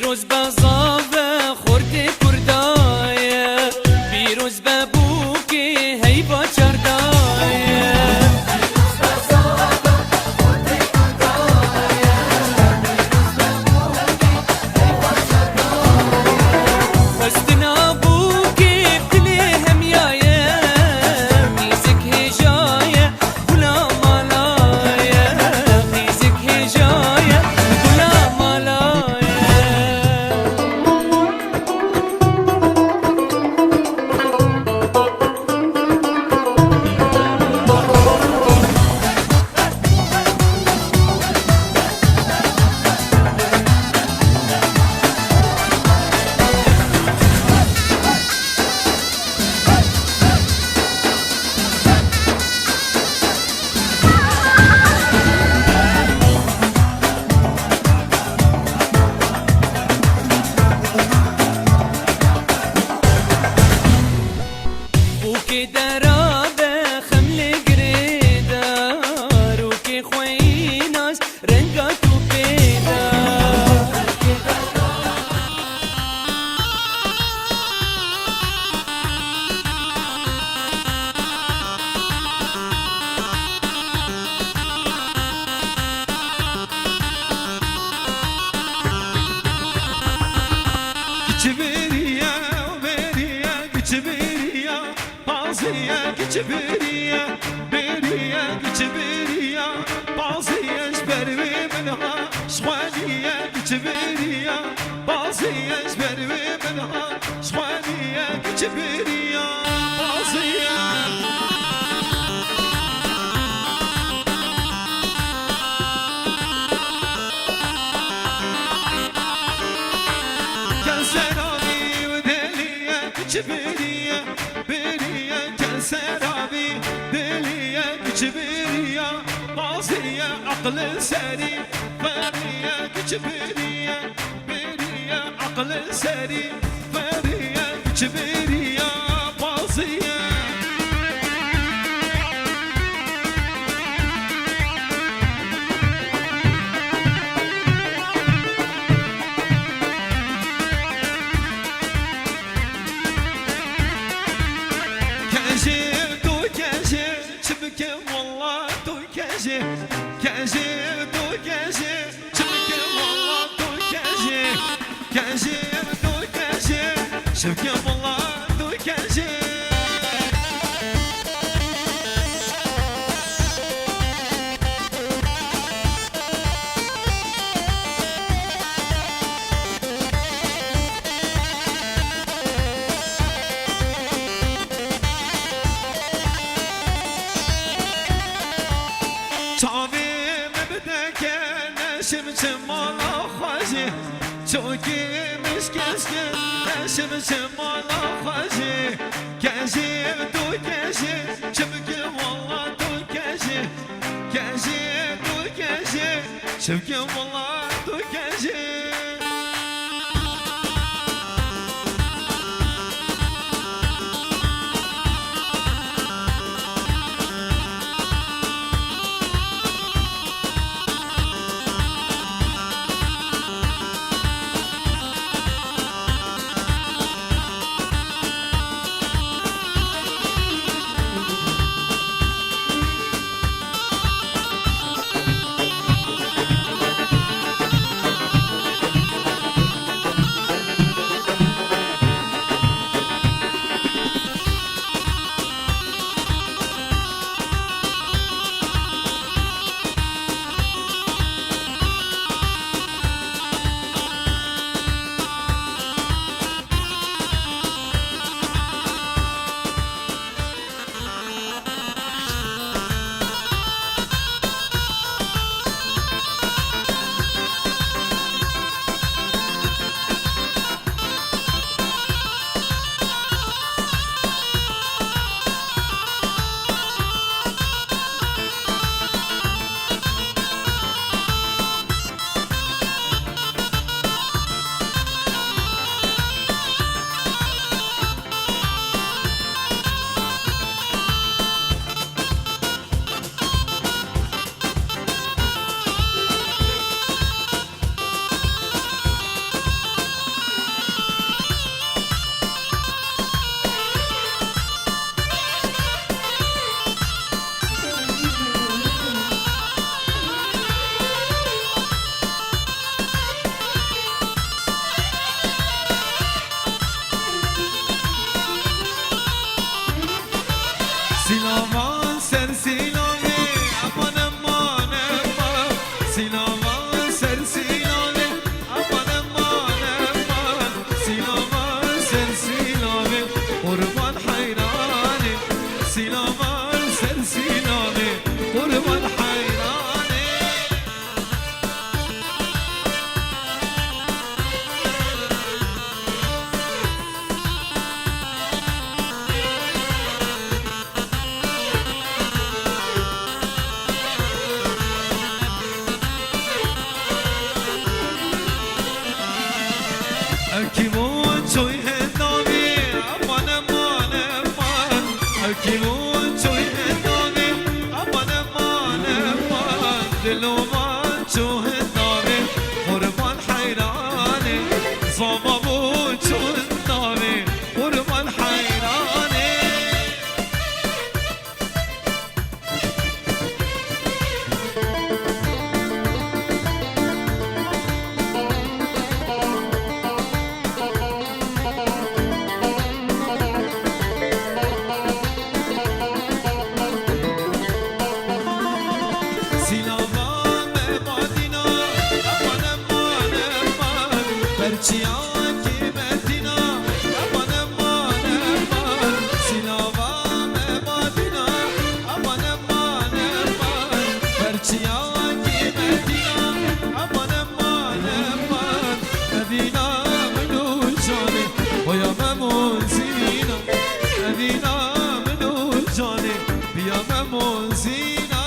پیروز بزاوه خورد کردایه پیروز ببوکی هی با چردایه كبرية برية كبرية بازية جبروي منها شوانية كبرية بازية جبروي منها شوانية كبرية بازية كسراني ودلية كبرية برية كسراني كبرية بازية عقل سري فرية كبرية برية عقل سري فرية كبرية بازية شبكة والله دوك صعبي مبدك نشم مالا خاجي شوكي مش كسكن نشم مالا خاجي كاجي دو كاجي شبكي والله دو كاجي كاجي دو كاجي شبكي والله دو كاجي قربان حیرانه اکیمون چوی هندامی امان امان امان اکیمون چوی هندامی امان امان امان دلومان چو هندامی قربان حیرانه زامامون چو هندامی قربان حیرانه چیان کی مدینا امان امان امان سیلاوام مدینا امان امان امان پرچیان کی مدینا امان امان امان مدینا منو جانه بیا ممون زینا مدینا منو جانه بیا ممون زینا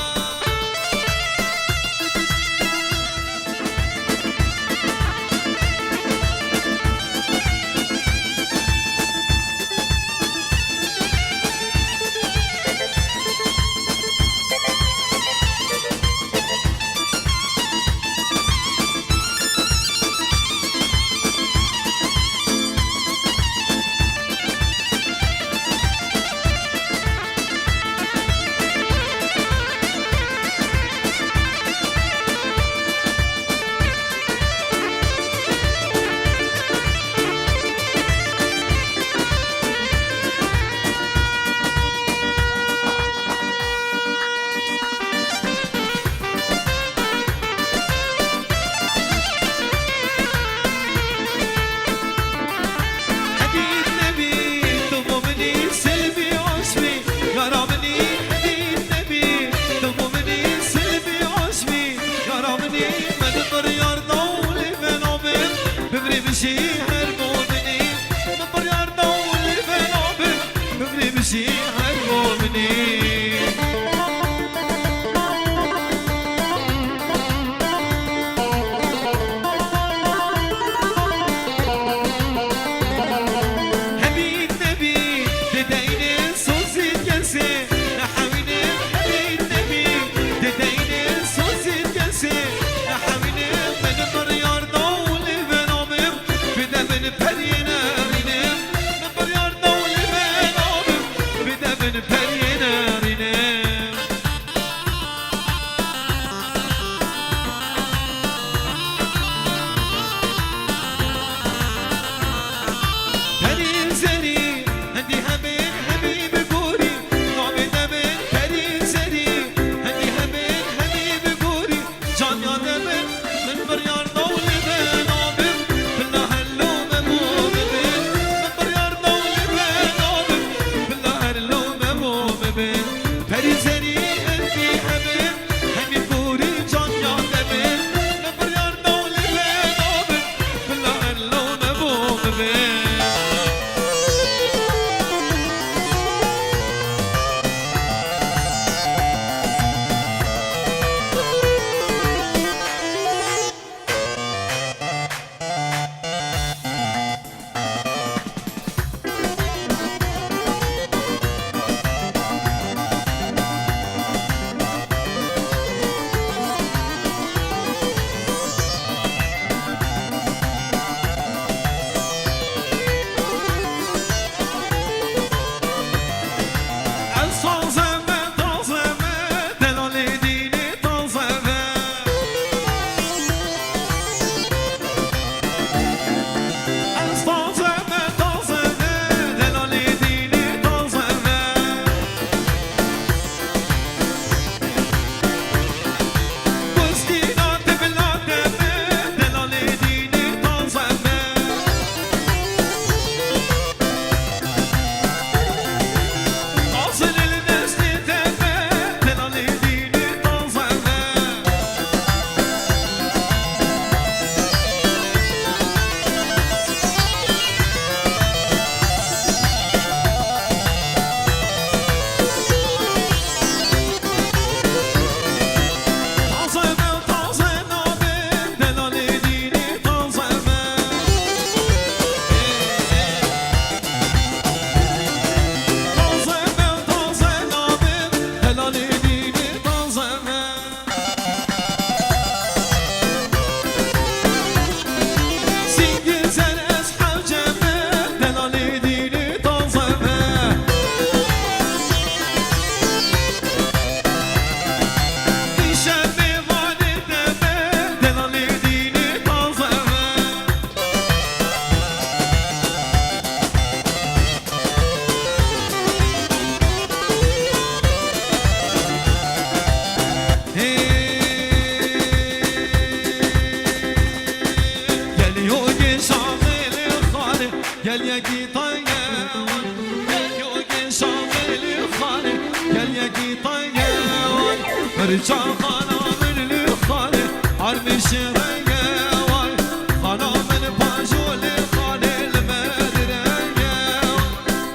برجع خانا من الخانة عرمش ريا واي خانا من باجول خانة المدرية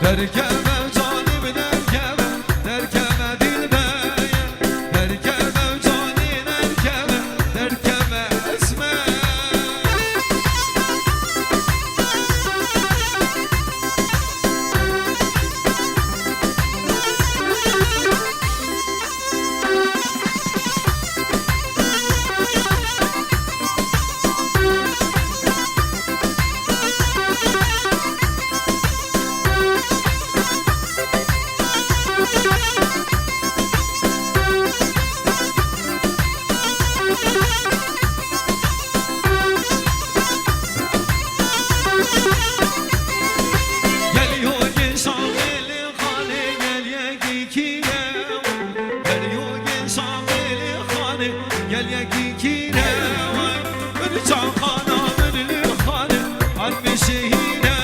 تركب جانب نركب تركب دلباية تركب جاني نركب تركب اسمه gel ya kikine vay Birca khana min l-khane Armi şehine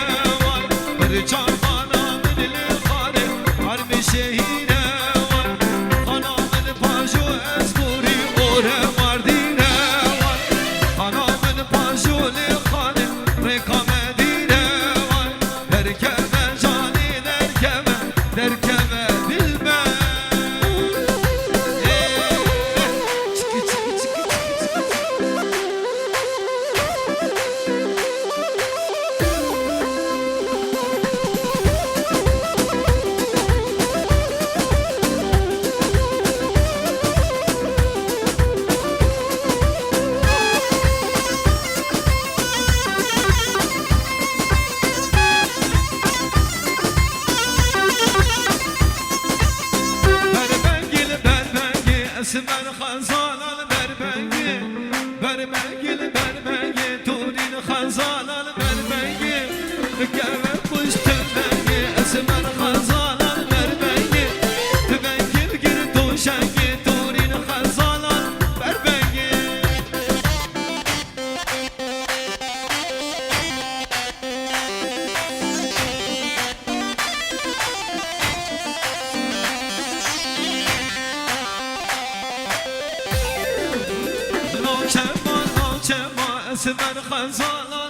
vay Birca khana min l-khane Armi şehine vay Khana min paju ezguri ore mardine vay Khana min paju l-khane Reka medine vay Derkeme cani derkeme Derkeme dilme اسمر خزان البربنگی بربنگی بربنگی تورین خزان البربنگی گرم پشت بنگی اسمر خزان البربنگی تبنگی بگیر دوشنگی تورین خزان البربنگی اسمر خزان